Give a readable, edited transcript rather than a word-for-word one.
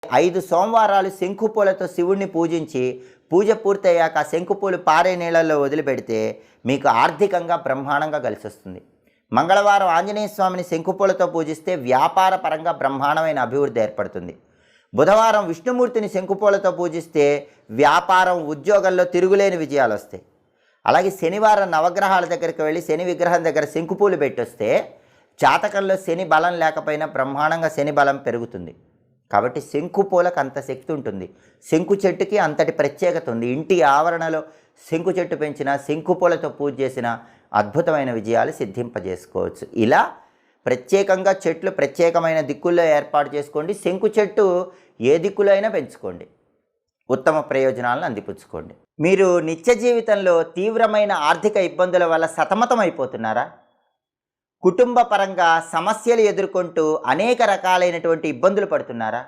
5 సోమవారాలు శంకుపూలతో శివుణ్ణి పూజించి పూజ పూర్తయ్యాక ఆ శంకుపూలు పారే నీళ్ళల్లో వదిలిపెడితే మీకు ఆర్థికంగా బ్రహ్మాండంగా కలిసొస్తుంది. మంగళవారం ఆంజనేయ స్వామిని శంకుపూలతో పూజిస్తే వ్యాపార పరంగా బ్రహ్మాండమైన అభివృద్ధి ఏర్పడుతుంది. బుధవారం విష్ణుమూర్తిని శంకుపూలతో పూజిస్తే వ్యాపారం, ఉద్యోగంలో తిరుగులేని విజయాలు వస్తాయి. అలాగే శనివారం నవగ్రహాల దగ్గరికి వెళ్ళి శని విగ్రహం దగ్గర శంకుపూలు పెట్టొస్తే జాతకంలో శని బలం లేకపోయినా బ్రహ్మాండంగా శని బలం పెరుగుతుంది. కాబట్టి శంకుపూలకు అంత శక్తి ఉంటుంది. శంకు చెట్టుకి అంతటి ప్రత్యేకత ఉంది. ఇంటి ఆవరణలో శంకు చెట్టు పెంచిన, శంకుపూలతో పూజ చేసిన అద్భుతమైన విజయాలు సిద్ధింపజేసుకోవచ్చు. ఇలా ప్రత్యేకంగా చెట్లు ప్రత్యేకమైన దిక్కుల్లో ఏర్పాటు చేసుకోండి. శంకు చెట్టు ఏ దిక్కులో అయినా పెంచుకోండి. ఉత్తమ ప్రయోజనాలను అందిపుచ్చుకోండి. మీరు నిత్య జీవితంలో తీవ్రమైన ఆర్థిక ఇబ్బందుల వల్ల సతమతం అయిపోతున్నారా? కుటుంబ పరంగా సమస్యలు ఎదుర్కొంటూ అనేక రకాలైనటువంటి ఇబ్బందులు పడుతున్నారా?